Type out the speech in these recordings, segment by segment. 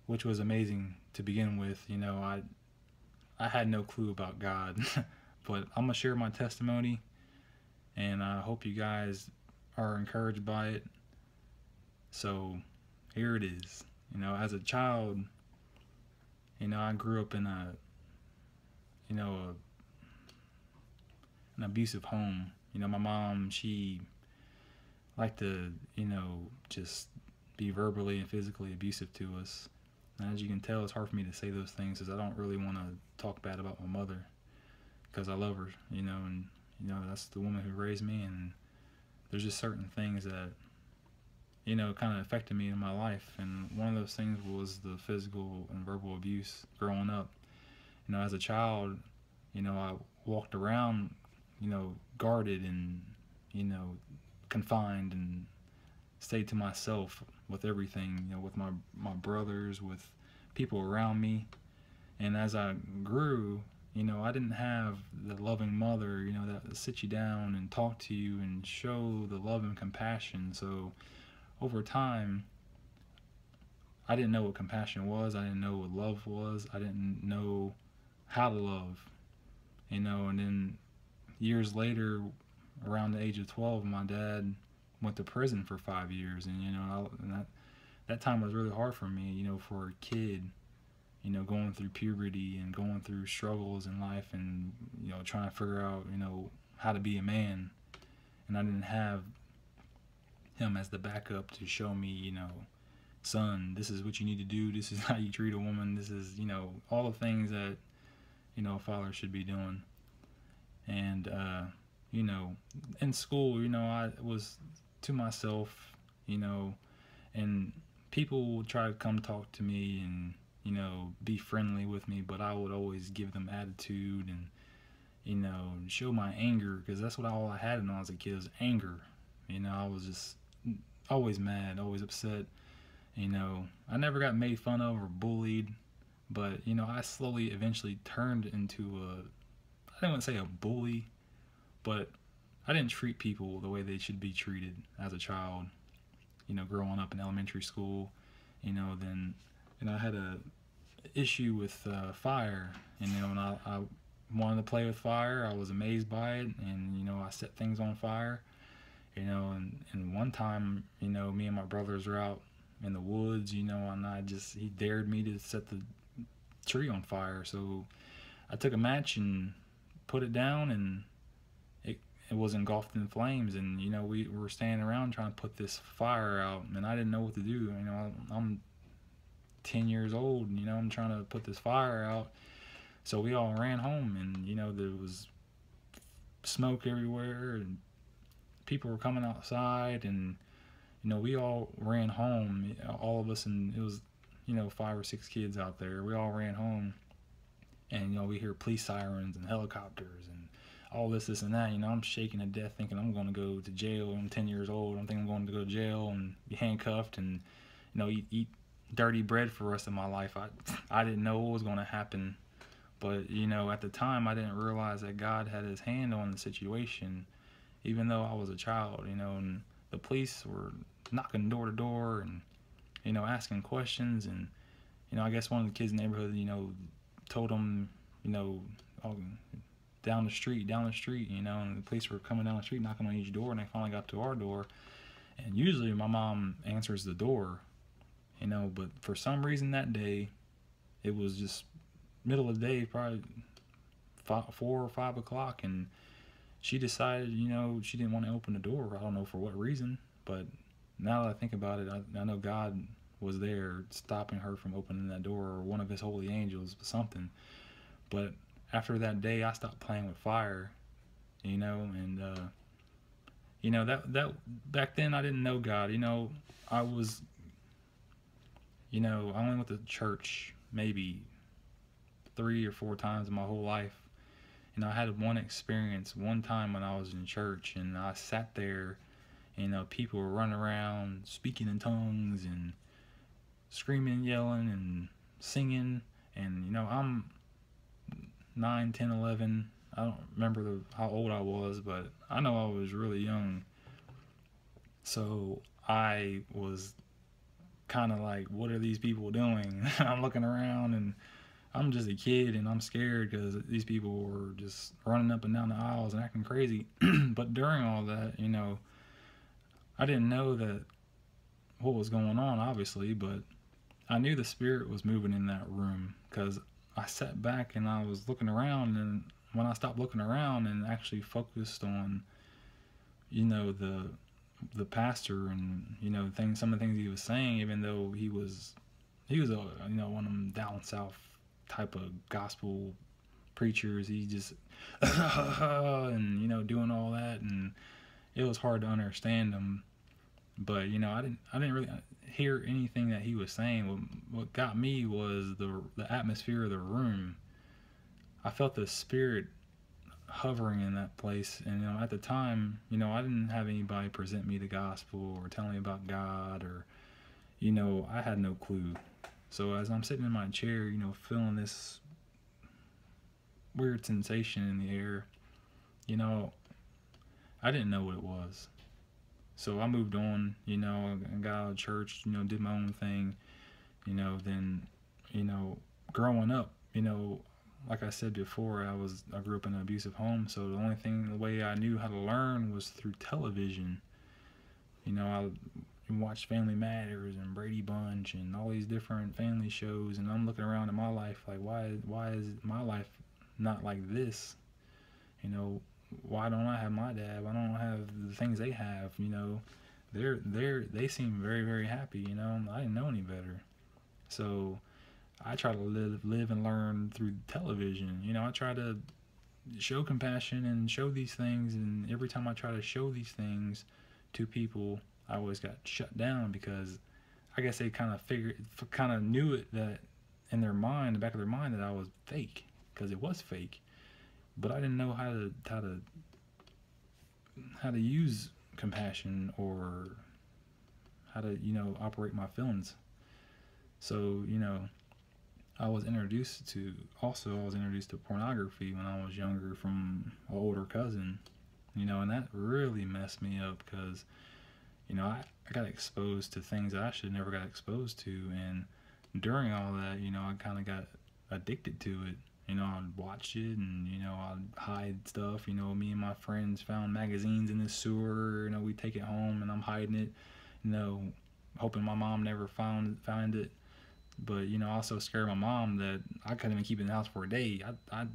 which was amazing to begin with. I had no clue about God, but I'm gonna share my testimony, and I hope you guys are encouraged by it. So here it is. As a child, I grew up in you know, an abusive home. My mom, she liked to, just be verbally and physically abusive to us. And as you can tell, it's hard for me to say those things because I don't really want to talk bad about my mother because I love her, and that's the woman who raised me. And there's just certain things that kind of affected me in my life, and one of those things was the physical and verbal abuse growing up. As a child, I walked around, guarded and confined, and stayed to myself with everything, with my brothers, with people around me. And as I grew, I didn't have the loving mother, that would sit you down and talk to you and show the love and compassion. So over time, I didn't know what compassion was. I didn't know what love was. I didn't know how to love, and then years later, around the age of 12, my dad went to prison for 5 years. And, that time was really hard for me, for a kid, going through puberty and going through struggles in life, and, trying to figure out, how to be a man. And I didn't have him as the backup to show me, son, this is what you need to do. This is how you treat a woman. This is, all the things that, a father should be doing. And, in school, I was to myself, and people would try to come talk to me and, be friendly with me, but I would always give them attitude and, show my anger, because that's all I had when I was a kid was anger. I was just always mad, always upset. I never got made fun of or bullied, but, I slowly eventually turned into I didn't want to say a bully, but I didn't treat people the way they should be treated as a child. Growing up in elementary school, then, I had a issue with fire, and I wanted to play with fire. I was amazed by it, and, I set things on fire, and one time, me and my brothers were out in the woods, and he dared me to set the tree on fire. So I took a match and put it down, and it was engulfed in flames. And we were standing around trying to put this fire out, and I didn't know what to do. I'm 10 years old, and I'm trying to put this fire out. So we all ran home, and there was smoke everywhere, and people were coming outside, and we all ran home, all of us, and it was 5 or 6 kids out there. We all ran home, and we hear police sirens and helicopters and all this and that. I'm shaking to death, thinking I'm going to go to jail. I'm 10 years old. I'm thinking I'm going to go to jail and be handcuffed and eat dirty bread for the rest of my life. I didn't know what was going to happen, but at the time I didn't realize that God had His hand on the situation, even though I was a child. And the police were knocking door to door and asking questions. And I guess one of the kids in the neighborhood told them oh, down the street, and the police were coming down the street knocking on each door, and they finally got to our door. And usually my mom answers the door, but for some reason that day, it was just middle of the day, probably 4 or 5 o'clock, and she decided she didn't want to open the door. I don't know for what reason, but now that I think about it, I know God was there stopping her from opening that door, or one of His holy angels, something. But after that day, I stopped playing with fire, and that back then I didn't know God. I was, I only went to church maybe 3 or 4 times in my whole life. I had one experience one time when I was in church, and I sat there, and people were running around speaking in tongues and screaming, yelling, and singing. And I'm 9, 10, 11. I don't remember how old I was, but I know I was really young. So I was kind of like, what are these people doing? I'm looking around and I'm just a kid and I'm scared because these people were just running up and down the aisles and acting crazy. But during all that, I didn't know that what was going on, obviously, but I knew the spirit was moving in that room because I sat back and I was looking around, and when I stopped looking around and actually focused on, the pastor and some of the things he was saying, even though he was a one of them down south type of gospel preachers, he just and doing all that, and it was hard to understand him. But I didn't really hear anything that he was saying. What got me was the atmosphere of the room. I felt the spirit hovering in that place, and at the time, I didn't have anybody present me the gospel or tell me about God, or I had no clue. So as I'm sitting in my chair, feeling this weird sensation in the air, I didn't know what it was. So I moved on, and got out of church, did my own thing, then, growing up, like I said before, I grew up in an abusive home, so the way I knew how to learn was through television. I watched Family Matters and Brady Bunch and all these different family shows, and I'm looking around at my life like, why is my life not like this? Why don't I have my dad? Why don't I have the things they have? They seem very, very happy. I didn't know any better, so I try to live and learn through television. I try to show compassion and show these things, and every time I try to show these things to people, I always got shut down because I guess they kind of knew it, that in their mind, the back of their mind, that I was fake, because it was fake. But I didn't know how to use compassion, or how to operate my feelings. So I was introduced to pornography when I was younger from an older cousin, and that really messed me up because I got exposed to things that I should never got exposed to, and during all that, I kind of got addicted to it. I'd watch it, and I'd hide stuff. Me and my friends found magazines in the sewer. We take it home, and I'm hiding it. Hoping my mom never found it. But I also scared my mom that I couldn't even keep it in the house for a day. I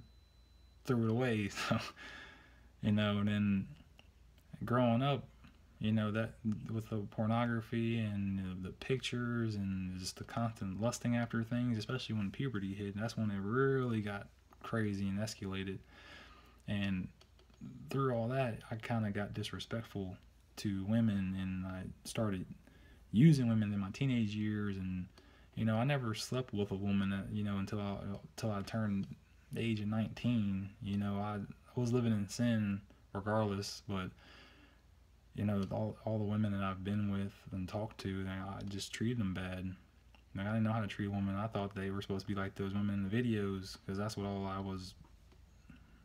threw it away. So and then growing up, that with the pornography and the pictures and just the constant lusting after things, especially when puberty hit, that's when it really got crazy and escalated. And through all that, I kind of got disrespectful to women, and I started using women in my teenage years. And I never slept with a woman until I turned the age of 19. I was living in sin regardless, but all the women that I've been with and talked to, I just treated them bad. I didn't know how to treat a woman. I thought they were supposed to be like those women in the videos, because that's what all I was.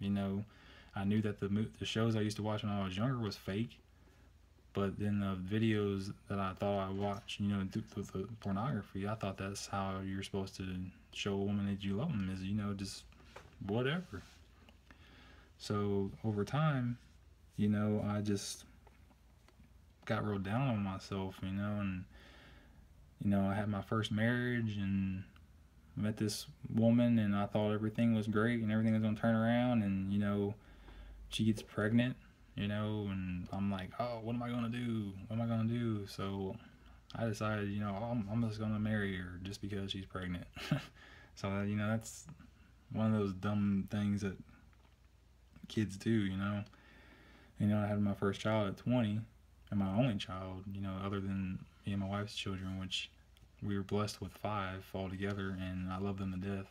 I knew that the shows I used to watch when I was younger was fake, but then the videos that I thought I watched, through the pornography, I thought that's how you're supposed to show a woman that you love them, is just whatever. So over time, I just got real down on myself, and I had my first marriage and met this woman, and I thought everything was great and everything was gonna turn around, and she gets pregnant, and I'm like, oh, what am I gonna do? So I decided, I'm just gonna marry her just because she's pregnant. So that's one of those dumb things that kids do. I had my first child at 20, and my only child, other than me and my wife's children, which we were blessed with 5 altogether, and I love them to death.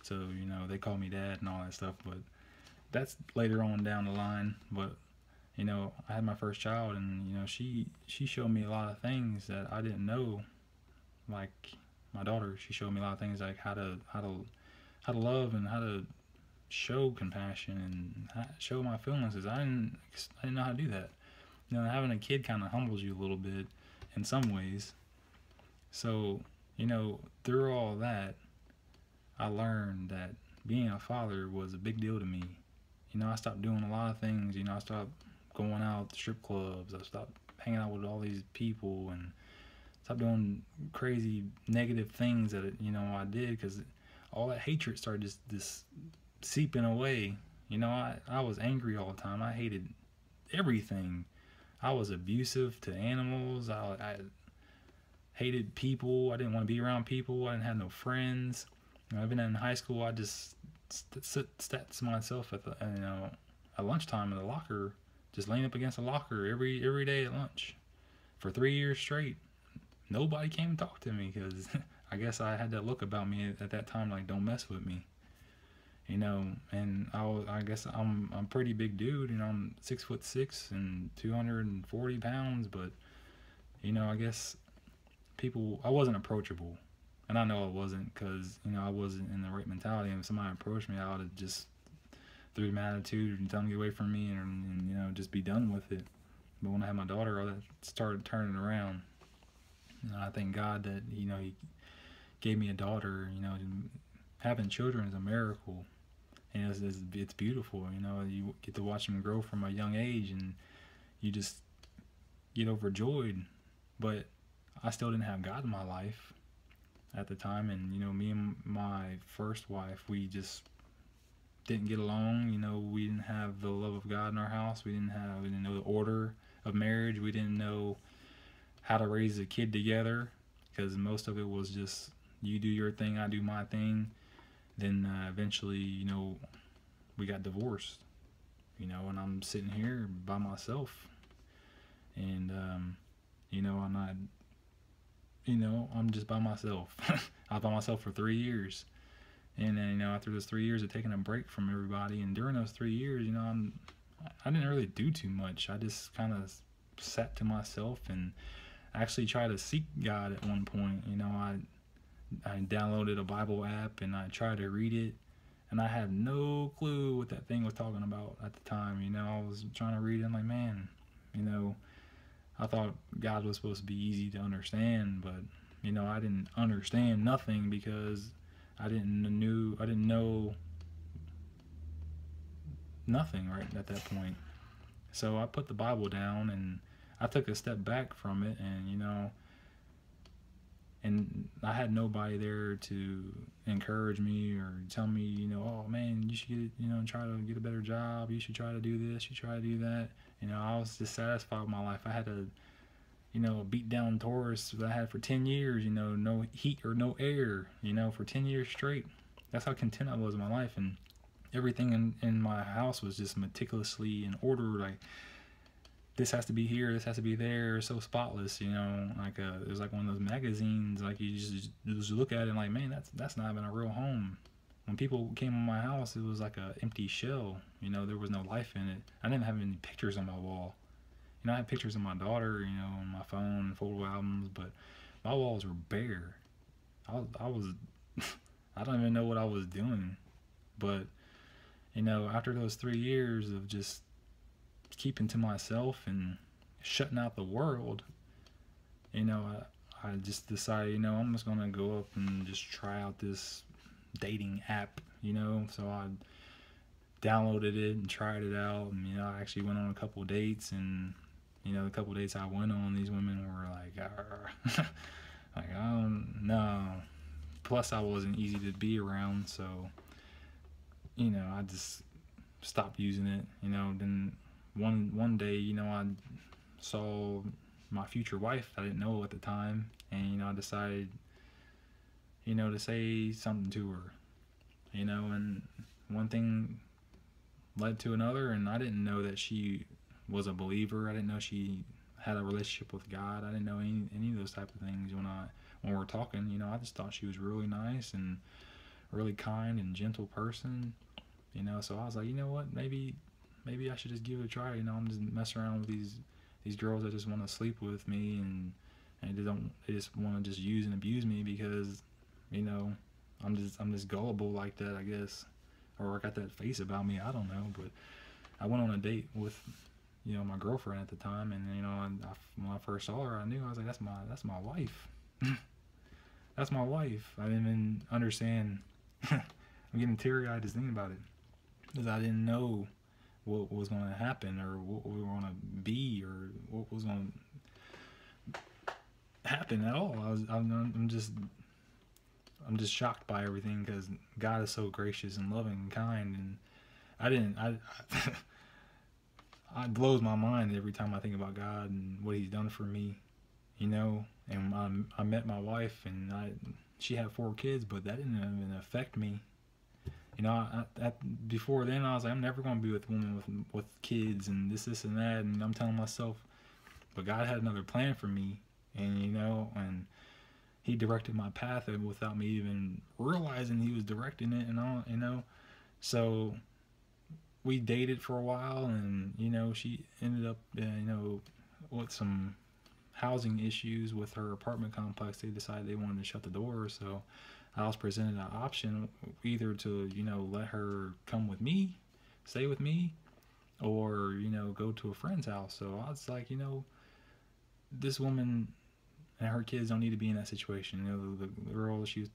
So, they call me dad and all that stuff, but that's later on down the line. But, I had my first child, and, she showed me a lot of things that I didn't know. Like my daughter, she showed me a lot of things, like how to love and how to show compassion and show my feelings, because I didn't know how to do that. Having a kid kind of humbles you a little bit in some ways. So, through all that, I learned that being a father was a big deal to me. I stopped doing a lot of things. I stopped going out to strip clubs. I stopped hanging out with all these people and stopped doing crazy negative things that I did, because all that hatred started just seeping away. I was angry all the time. I hated everything. I was abusive to animals. I hated people. I didn't want to be around people. I didn't have no friends. Even in high school, I just sat myself at lunchtime in the locker, just laying up against the locker every day at lunch for 3 years straight. Nobody came and talked to me because I guess I had that look about me at that time, like, don't mess with me. And I guess I'm a pretty big dude. I'm 6'6" and 240 pounds, but I guess I wasn't approachable, and I know I wasn't, because I wasn't in the right mentality. And if somebody approached me, I would have just threw my attitude and tell them to get away from me, and just be done with it. But when I had my daughter, all that started turning around. I thank God that He gave me a daughter. Having children is a miracle, and it's beautiful. You get to watch them grow from a young age, and you just get overjoyed. But I still didn't have God in my life at the time, and me and my first wife, we just didn't get along. We didn't have the love of God in our house. We didn't know the order of marriage. We didn't know how to raise a kid together, because most of it was just you do your thing, I do my thing. Then eventually, we got divorced. And I'm sitting here by myself, and I'm just by myself. I was by myself for 3 years, and then after those 3 years of taking a break from everybody, and during those 3 years, I didn't really do too much. I just kind of sat to myself and actually tried to seek God at one point. I downloaded a Bible app and I tried to read it, and I had no clue what that thing was talking about at the time. I was trying to read it, and like, man, I thought God was supposed to be easy to understand, but I didn't understand nothing, because I didn't know nothing right at that point. So I put the Bible down and I took a step back from it, and I had nobody there to encourage me or tell me, oh man, you should get, try to get a better job. You should try to do this. You should try to do that. I was dissatisfied with my life. I had a, beat down Taurus that I had for 10 years, no heat or no air, for 10 years straight. That's how content I was in my life. And everything in my house was just meticulously in order. Like, this has to be here, this has to be there, so spotless, like it was like one of those magazines, like you just look at it and like, man, that's not even a real home. When people came in my house, it was like a empty shell. There was no life in it. I didn't have any pictures on my wall. I had pictures of my daughter, on my phone and photo albums, but my walls were bare. I was I don't even know what I was doing. But after those 3 years of just keeping to myself and shutting out the world, I just decided, I'm just gonna go up and just try out this dating app. So I downloaded it and tried it out, and I actually went on a couple dates, and the couple dates I went on, these women were like, like, I don't know. Plus, I wasn't easy to be around, so I just stopped using it. Then one day, I saw my future wife. I didn't know at the time, and I decided, to say something to her. And one thing led to another, and I didn't know that she was a believer. I didn't know she had a relationship with God. I didn't know any of those type of things when we were talking. I just thought she was really nice and really kind and gentle person. So I was like, what, maybe I should just give it a try. I'm just messing around with these girls that just want to sleep with me, and they just want to just use and abuse me because I'm just gullible like that, I guess, or I got that face about me. I don't know, but I went on a date with my girlfriend at the time, and when I first saw her, I knew. I was like, that's my wife. That's my wife. I didn't even understand. I'm getting teary-eyed just thinking about it, because I didn't know what was going to happen, or what we were going to be, or what was going to happen at all. I'm just shocked by everything, because God is so gracious and loving and kind, and I didn't I it blows my mind every time I think about God and what He's done for me, you know. And I met my wife, and she had 4 kids, but that didn't even affect me. You know, before then I was like, I'm never going to be with a woman with kids and this and that, and I'm telling myself, but God had another plan for me, and you know, and He directed my path without me even realizing He was directing it, and all, you know. So we dated for a while, and you know, she ended up, you know, with some housing issues with her apartment complex. They decided they wanted to shut the doors, so I was presented an option, either to, you know, let her come with me, stay with me, or, you know, go to a friend's house. So I was like, you know, this woman and her kids don't need to be in that situation. You know, the girl she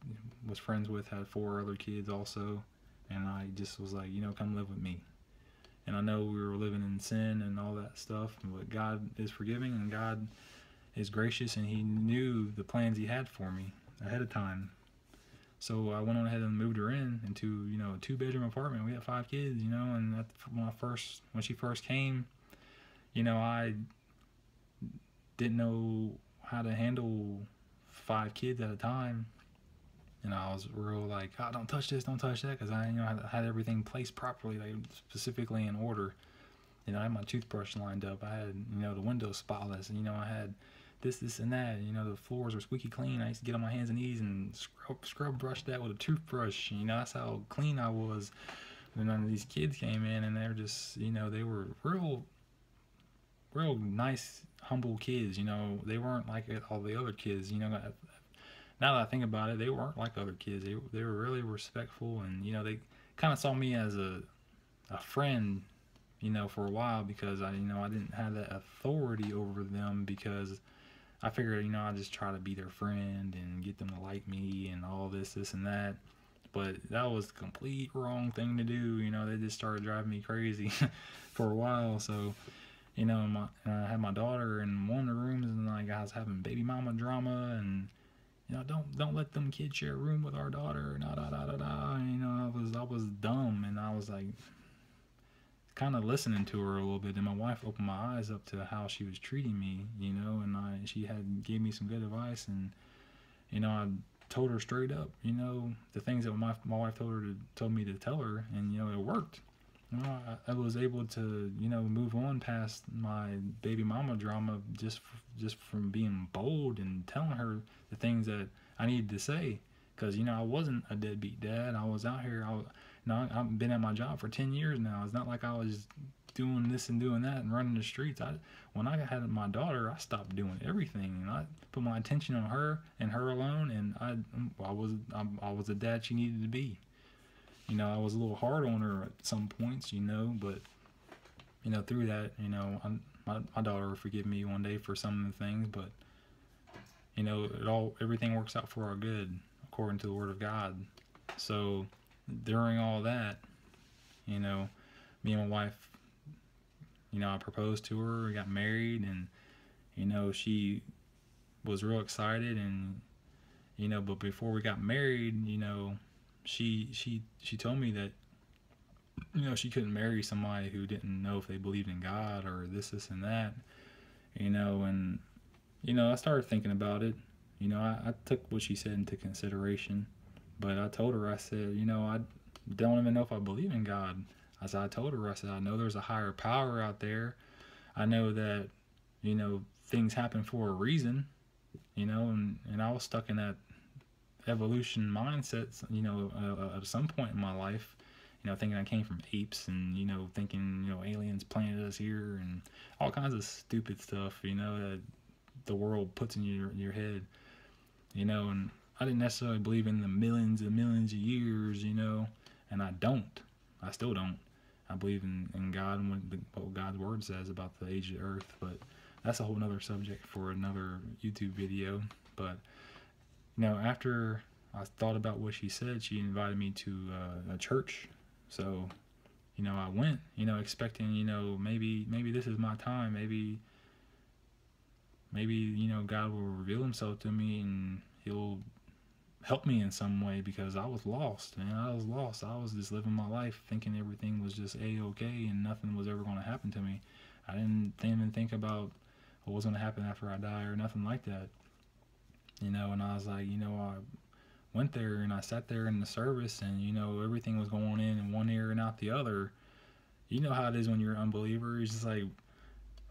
was friends with had 4 other kids also, and I just was like, you know, come live with me. And I know we were living in sin and all that stuff, but God is forgiving, and God is gracious, and He knew the plans He had for me ahead of time. So I went on ahead and moved her into, you know, a 2-bedroom apartment. We had 5 kids, you know, and when she first came, you know, I didn't know how to handle 5 kids at a time, and I was real like, oh, don't touch this, don't touch that, because I, you know, I had everything placed properly, like specifically in order. You know, I had my toothbrush lined up. I had, you know, the windows spotless, and you know, I had this, and that. You know, the floors were squeaky clean. I used to get on my hands and knees and scrub brush that with a toothbrush. You know, that's how clean I was. And none of these kids came in, and they were just, you know, they were real nice, humble kids. You know, they weren't like all the other kids. You know, now that I think about it, they weren't like other kids. They were really respectful, and you know, they kind of saw me as a friend, you know, for a while, because I didn't have that authority over them, because I figured, you know, I'd just try to be their friend and get them to like me and all this and that. But that was the complete wrong thing to do. You know, they just started driving me crazy for a while. So, you know, I had my daughter in one of the rooms, and like I was having baby mama drama, and you know, don't let them kids share a room with our daughter. Da da da da da. You know, I was dumb, and I was like, kind of listening to her a little bit, and my wife opened my eyes up to how she was treating me, you know, and she had gave me some good advice, and you know, I told her straight up, you know, the things that my wife told me to tell her, and you know, it worked. You know, I was able to, you know, move on past my baby mama drama, just from being bold and telling her the things that I needed to say, because you know, I wasn't a deadbeat dad. I was out here. I've been at my job for 10 years now. It's not like I was doing this and doing that and running the streets. When I had my daughter, I stopped doing everything, and I put my attention on her and her alone. And I was the dad she needed to be. You know, I was a little hard on her at some points, you know, but you know, through that, you know, my daughter will forgive me one day for some of the things, but you know, everything works out for our good according to the Word of God. So during all that, you know, me and my wife, you know, I proposed to her, we got married, and you know, she was real excited, and you know, but before we got married, you know, she told me that, you know, she couldn't marry somebody who didn't know if they believed in God or this and that, you know. And you know, I started thinking about it. You know, I took what she said into consideration, but I told her, I said, you know, I don't even know if I believe in God. I told her, I said, I know there's a higher power out there. I know that, you know, things happen for a reason, you know, and I was stuck in that evolution mindset, you know, at some point in my life, you know, thinking I came from apes, and you know, thinking, you know, aliens planted us here, and all kinds of stupid stuff, you know, that the world puts in your head, you know. And I didn't necessarily believe in the millions and millions of years, you know, and I still don't. I believe in God and what God's word says about the age of the earth, but that's a whole nother subject for another YouTube video. But After I thought about what she said, she invited me to a church. So, I went, expecting, maybe this is my time. Maybe, God will reveal himself to me and he'll help me in some way, because I was lost, man. I was lost. I was just living my life thinking everything was just a-okay and nothing was ever going to happen to me. I didn't even think about what was going to happen after I die or nothing like that. And I was like, I went there and I sat there in the service, and everything was going in one ear and out the other. You know how it is when you're an unbeliever. It's just like,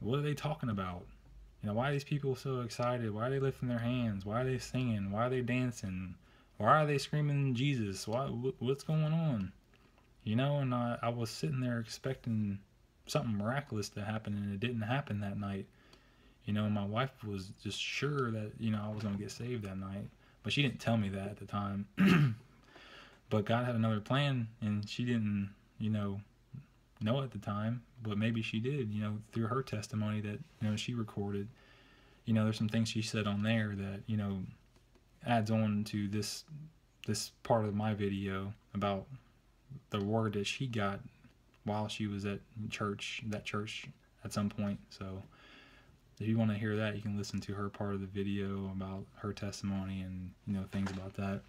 what are they talking about? Why are these people so excited? Why are they lifting their hands? Why are they singing? Why are they dancing? Why are they screaming Jesus? What's going on? And I was sitting there expecting something miraculous to happen, and it didn't happen that night. My wife was just sure that, I was going to get saved that night. But she didn't tell me that at the time. But God had another plan, and she didn't, know at the time. But maybe she did, through her testimony that, she recorded. There's some things she said on there that, adds on to this part of my video about the word that she got while she was at that church at some point. So if you want to hear that, you can listen to her part of the video about her testimony and, things about that.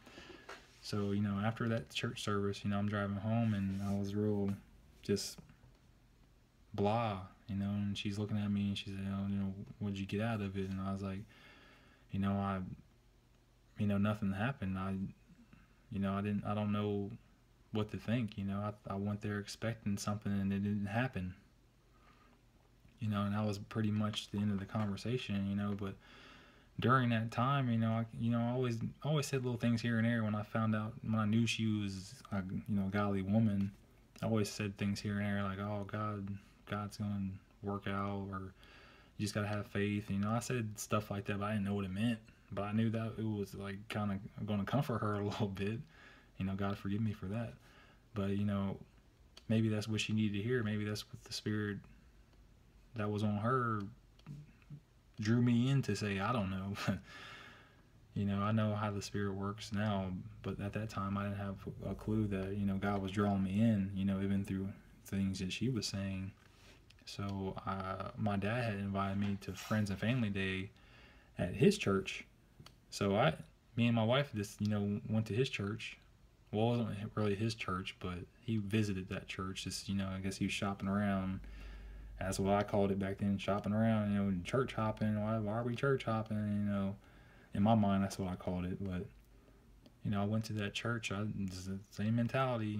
So, after that church service, I'm driving home, and I was real just blah, and she's looking at me and she said, what'd you get out of it? And I was like, nothing happened. I don't know what to think. I went there expecting something and it didn't happen. And that was pretty much the end of the conversation, but during that time, I always said little things here and there when I knew she was a, godly woman. I always said things here and there like, oh, God's going to work out, or you just got to have faith. I said stuff like that, but I didn't know what it meant. But I knew that it was like kind of going to comfort her a little bit. God forgive me for that. But, maybe that's what she needed to hear. Maybe that's what the Spirit that was on her drew me in to say. I don't know. I know how the Spirit works now, but at that time I didn't have a clue that, God was drawing me in, even through things that she was saying. So my dad had invited me to Friends and Family Day at his church. So me and my wife just, went to his church. Well, it wasn't really his church, but he visited that church. Just, I guess he was shopping around. That's what I called it back then, shopping around, church hopping. Why are we church hopping? In my mind, that's what I called it. But, I went to that church. It's the same mentality,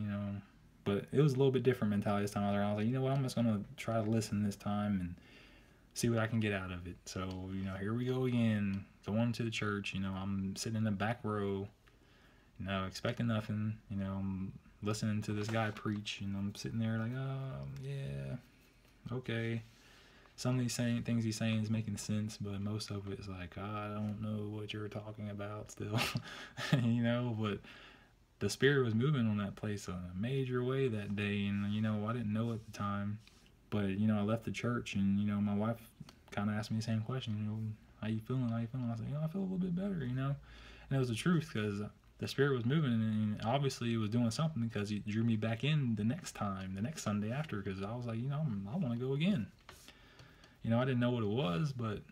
But it was a little bit different mentality this time. I was like, you know what, I'm just going to try to listen this time and see what I can get out of it. So, here we go again, going to the church. I'm sitting in the back row, expecting nothing. I'm listening to this guy preach, and I'm sitting there like, oh, yeah, okay. Some of these things he's saying is making sense, but most of it is like, I don't know what you're talking about still, but the Spirit was moving on that place in a major way that day, and, I didn't know at the time, but, I left the church, and, my wife kind of asked me the same question, how you feeling? I was like, I feel a little bit better, and it was the truth, because the Spirit was moving, and obviously it was doing something, because he drew me back in the next Sunday after, because I was like, I want to go again. I didn't know what it was, but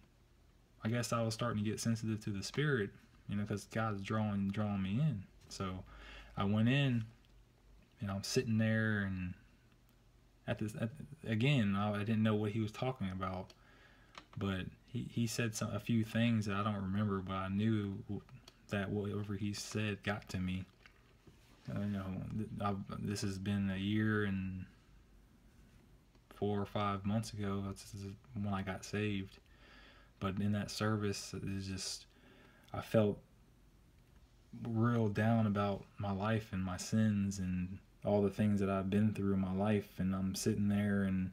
I guess I was starting to get sensitive to the Spirit, because God's drawing me in. So I went in, and I'm sitting there, and again, I didn't know what he was talking about, but he said a few things that I don't remember, but I knew that whatever he said got to me. This has been a year and 4 or 5 months ago. That's when I got saved. But in that service, I felt real down about my life and my sins and all the things that I've been through in my life. And I'm sitting there and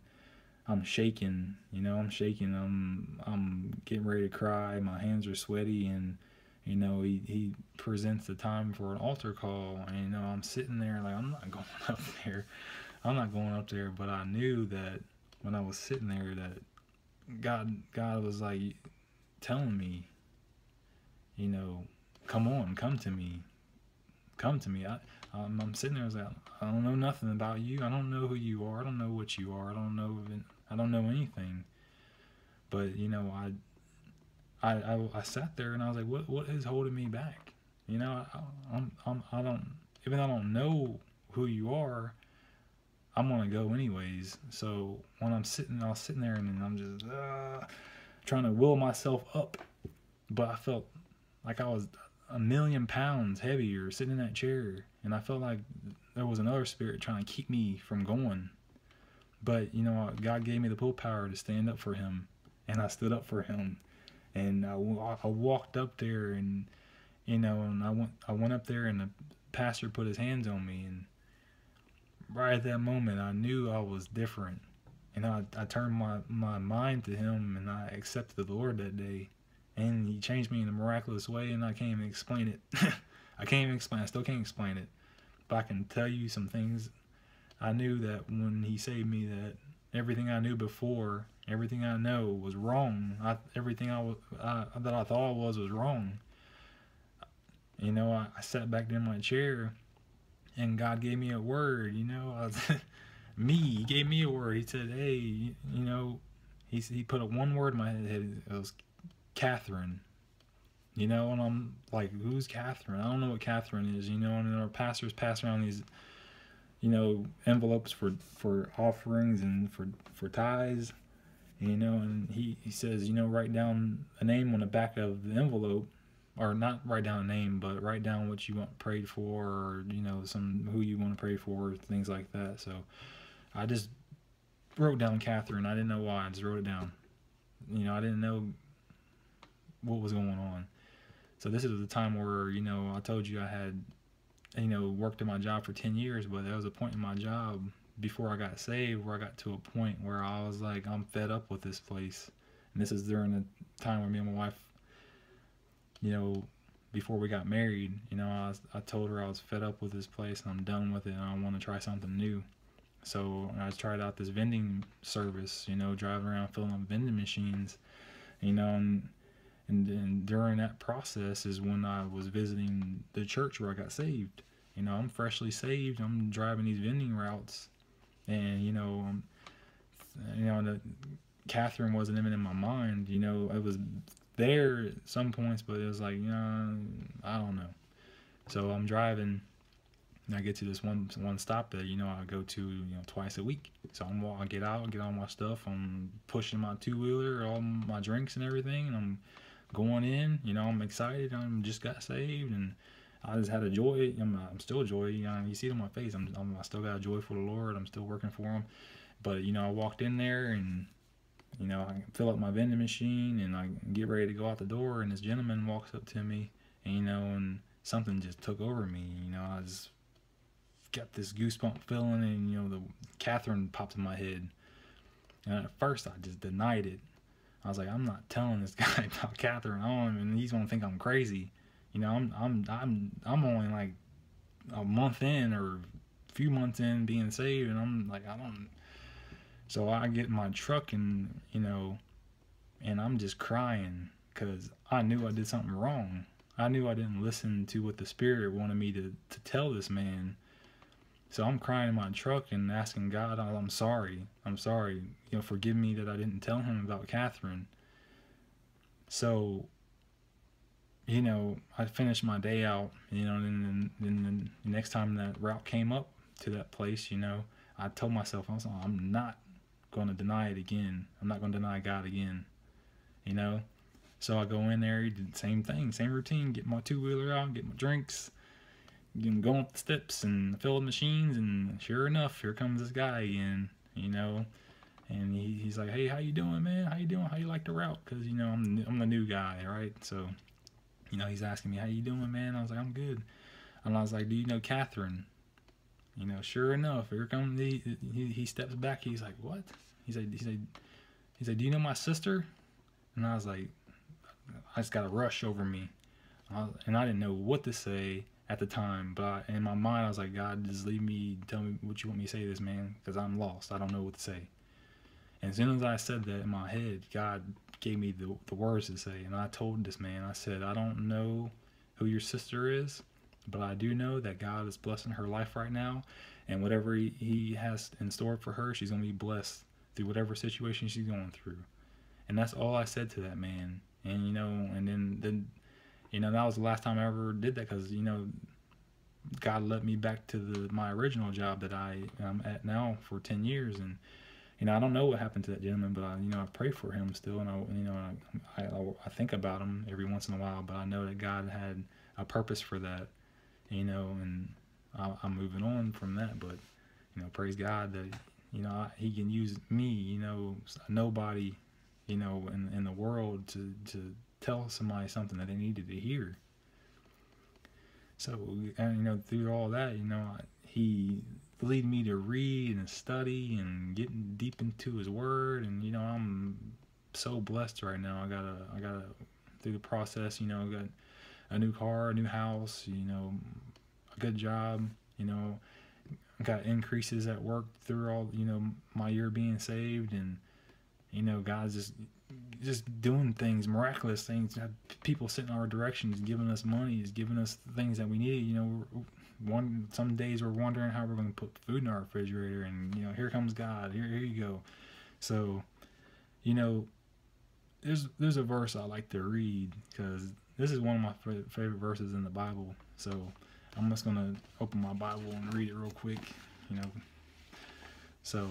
I'm shaking, I'm shaking. I'm getting ready to cry. My hands are sweaty, and he presents the time for an altar call, and I'm sitting there like, I'm not going up there. But I knew that when I was sitting there that God was like telling me, come on, come to me, come to me. I'm sitting there, I was like, I don't know nothing about you. I don't know who you are. I don't know what you are. I don't know anything. But I sat there and I was like, what is holding me back? I don't, even though I don't know who you are, I'm gonna go anyways. So when I was sitting there and I'm just trying to will myself up, but I felt like I was a million pounds heavier sitting in that chair, and I felt like there was another spirit trying to keep me from going. But God gave me the willpower to stand up for Him, and I stood up for Him, and I walked up there, and and I went up there, and the pastor put his hands on me, and right at that moment, I knew I was different, and I turned my mind to Him, and I accepted the Lord that day, and He changed me in a miraculous way, and I can't even explain it. I can't even explain. I still can't explain it, but I can tell you some things. I knew that when He saved me, that everything I knew before, everything I know was wrong. Everything that I thought I was wrong. I sat back in my chair, and God gave me a word. He gave me a word. He said, "Hey, he put one word in my head. It was Catherine." And I'm like, "Who's Catherine? I don't know what Catherine is." And our pastors pass around these envelopes for offerings and for tithes. And he says, write down a name on the back of the envelope, or not write down a name, but write down what you want prayed for, or who you want to pray for, things like that. So I just wrote down Catherine. I didn't know why. I just wrote it down. I didn't know what was going on. So this is the time where I told you I had worked at my job for 10 years, but there was a point in my job before I got saved where I got to a point where I was like, I'm fed up with this place. And this is during the time where me and my wife, before we got married, I told her I was fed up with this place and I'm done with it and I want to try something new. So I tried out this vending service, driving around filling up vending machines, and during that process is when I was visiting the church where I got saved. I'm freshly saved. I'm driving these vending routes, and Catherine wasn't even in my mind. It was there at some points, but it was like, I don't know. So I'm driving, and I get to this one stop that I go to twice a week. So I get out, get all my stuff. I'm pushing my two-wheeler, all my drinks and everything, and I'm going in. I'm excited. I just got saved, and I just had a joy. I'm still joy. You see it on my face. I still got a joy for the Lord. I'm still working for Him. But I walked in there, and I fill up my vending machine, and I get ready to go out the door, and this gentleman walks up to me, and and something just took over me. I just got this goosebump feeling, and the Catherine popped in my head. And at first, I just denied it. I was like, I'm not telling this guy about Catherine on, and he's gonna think I'm crazy. I'm only like a month in or a few months in being saved, and I'm like, I don't. So I get in my truck, and and I'm just crying because I knew I did something wrong. I knew I didn't listen to what the Spirit wanted me to tell this man. So I'm crying in my truck and asking God, I'm sorry. I'm sorry. Forgive me that I didn't tell him about Catherine. So, I finished my day out, and then the next time that route came up to that place, I told myself, I'm not going to deny it again. I'm not going to deny God again, So I go in there, did the same thing, same routine, get my two-wheeler out, get my drinks, go up the steps and fill the machines, and sure enough, here comes this guy again, and he's like, "Hey, how you doing, man? How you doing? How you like the route?" Because I'm the new guy, right? So he's asking me, "How you doing, man?" I was like, "I'm good," and I was like, "Do you know Catherine?" Sure enough, here comes he steps back. He's like, "What?" He said, "Do you know my sister?" And I was like, I just got a rush over me, and I didn't know what to say at the time, but in my mind I was like, God, just leave me, tell me what you want me to say to this man, because I'm lost. I don't know what to say. And as soon as I said that in my head, God gave me the words to say, and I told this man, I said, I don't know who your sister is, but I do know that God is blessing her life right now, and whatever he has in store for her, she's going to be blessed through whatever situation she's going through. And that's all I said to that man. And, and then that was the last time I ever did that, because, God led me back to my original job that I am at now for 10 years. And, I don't know what happened to that gentleman, but I pray for him still. And I think about him every once in a while, but I know that God had a purpose for that, and I'm moving on from that. But, praise God that, he can use me, nobody, in the world to tell somebody something that they needed to hear. So, and, through all that, he lead me to read and study and getting deep into his word. And, I'm so blessed right now. I got through the process, I got a new car, a new house, a good job, I got increases at work through all, my year being saved. And, God's just doing things, miraculous things. People sitting in our directions, giving us money, is giving us things that we need. Some days we're wondering how we're going to put food in our refrigerator, and here comes God. Here you go. So, there's a verse I like to read, because this is one of my favorite verses in the Bible. So I'm just going to open my Bible and read it real quick. So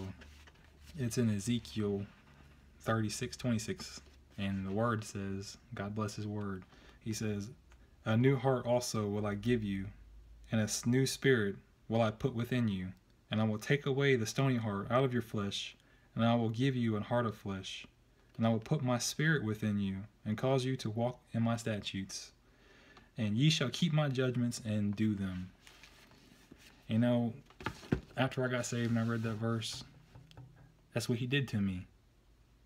it's in Ezekiel 36:26, and the word says, God bless his word. He says, "A new heart also will I give you, and a new spirit will I put within you, and I will take away the stony heart out of your flesh, and I will give you an heart of flesh, and I will put my spirit within you, and cause you to walk in my statutes, and ye shall keep my judgments and do them." After I got saved and I read that verse, that's what he did to me.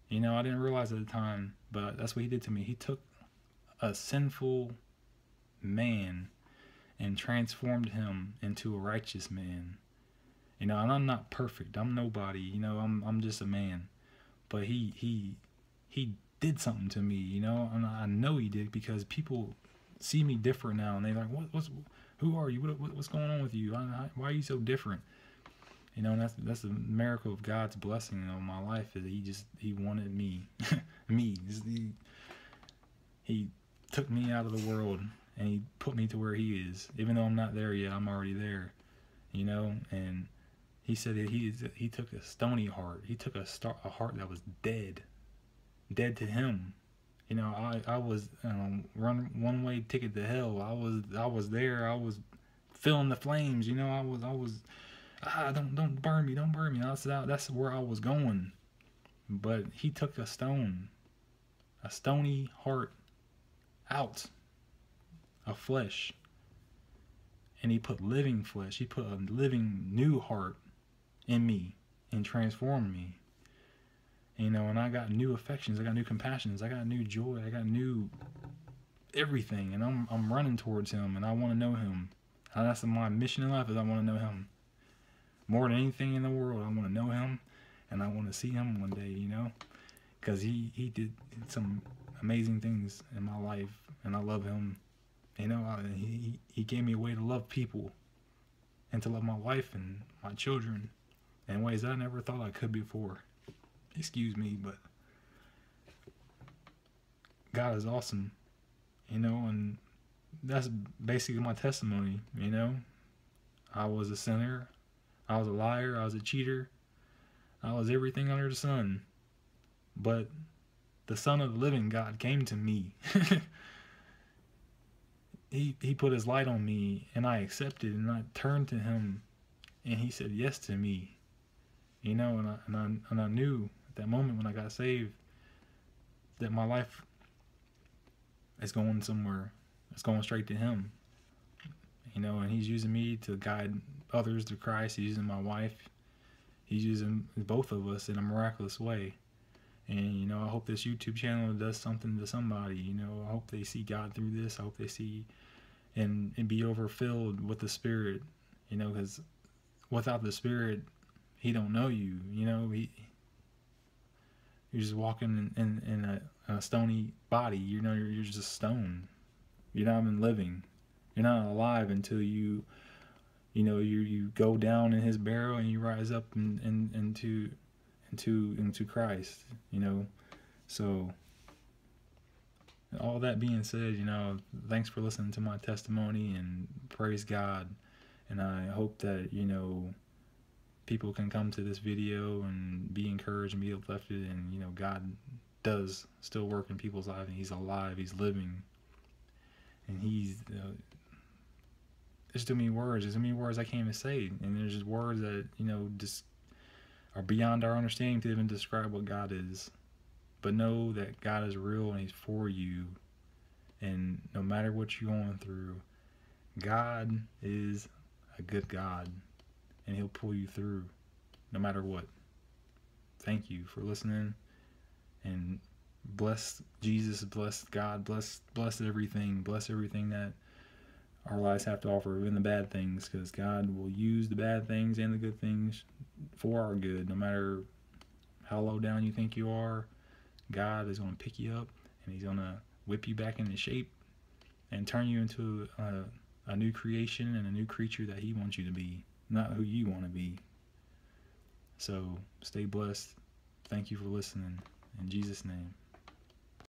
I didn't realize at the time, but that's what he did to me. He took a sinful man and transformed him into a righteous man. And I'm not perfect. I'm nobody. I'm just a man. But he did something to me. And I know he did, because people see me different now, and they're like, who are you? What's going on with you? Why are you so different? And that's the miracle of God's blessing on my life, is he wanted me, he took me out of the world, and he put me to where he is. Even though I'm not there yet, I'm already there, and he said that he took a stony heart. He took a heart that was dead to him. I was one way ticket to hell. I was there. I was feeling the flames. I was don't burn me, don't burn me. That's where I was going. But he took a stony heart out of flesh, and he put living flesh. He put a living new heart in me and transformed me. And I got new affections, I got new compassions, I got new joy, I got new everything, and I'm running towards him, and I want to know him. And that's my mission in life, is I want to know him. More than anything in the world, I want to know him, and I want to see him one day, because he did some amazing things in my life, and I love him. He gave me a way to love people, and to love my wife and my children in ways that I never thought I could before. Excuse me, but God is awesome, and that's basically my testimony. I was a sinner, I was a liar, I was a cheater, I was everything under the sun, but the Son of the living God came to me. He put his light on me, and I accepted, and I turned to him, and he said yes to me. And I knew at that moment when I got saved that my life is going somewhere. It's going straight to him. And he's using me to guide others to Christ. He's using my wife. He's using both of us in a miraculous way. And, I hope this YouTube channel does something to somebody. I hope they see God through this. I hope they see and be overfilled with the Spirit. Because without the Spirit, he don't know you. You're just walking in a stony body. You're just stone. You're not even living. You're not alive until you go down in His barrel and you rise up into Christ. So all that being said, thanks for listening to my testimony, and praise God. And I hope that people can come to this video and be encouraged and be uplifted, and God does still work in people's lives, and He's alive, He's living, and He's there's too many words I can't even say, and there's just words that just are beyond our understanding to even describe what God is. But know that God is real and He's for you, and no matter what you're going through, God is a good God, and He'll pull you through no matter what. Thank you for listening, and bless Jesus, bless God, bless everything that our lives have to offer, even the bad things, because God will use the bad things and the good things for our good. No matter how low down you think you are, God is going to pick you up, and He's going to whip you back into shape and turn you into a new creation and a new creature that He wants you to be, not who you want to be. So stay blessed. Thank you for listening. In Jesus' name.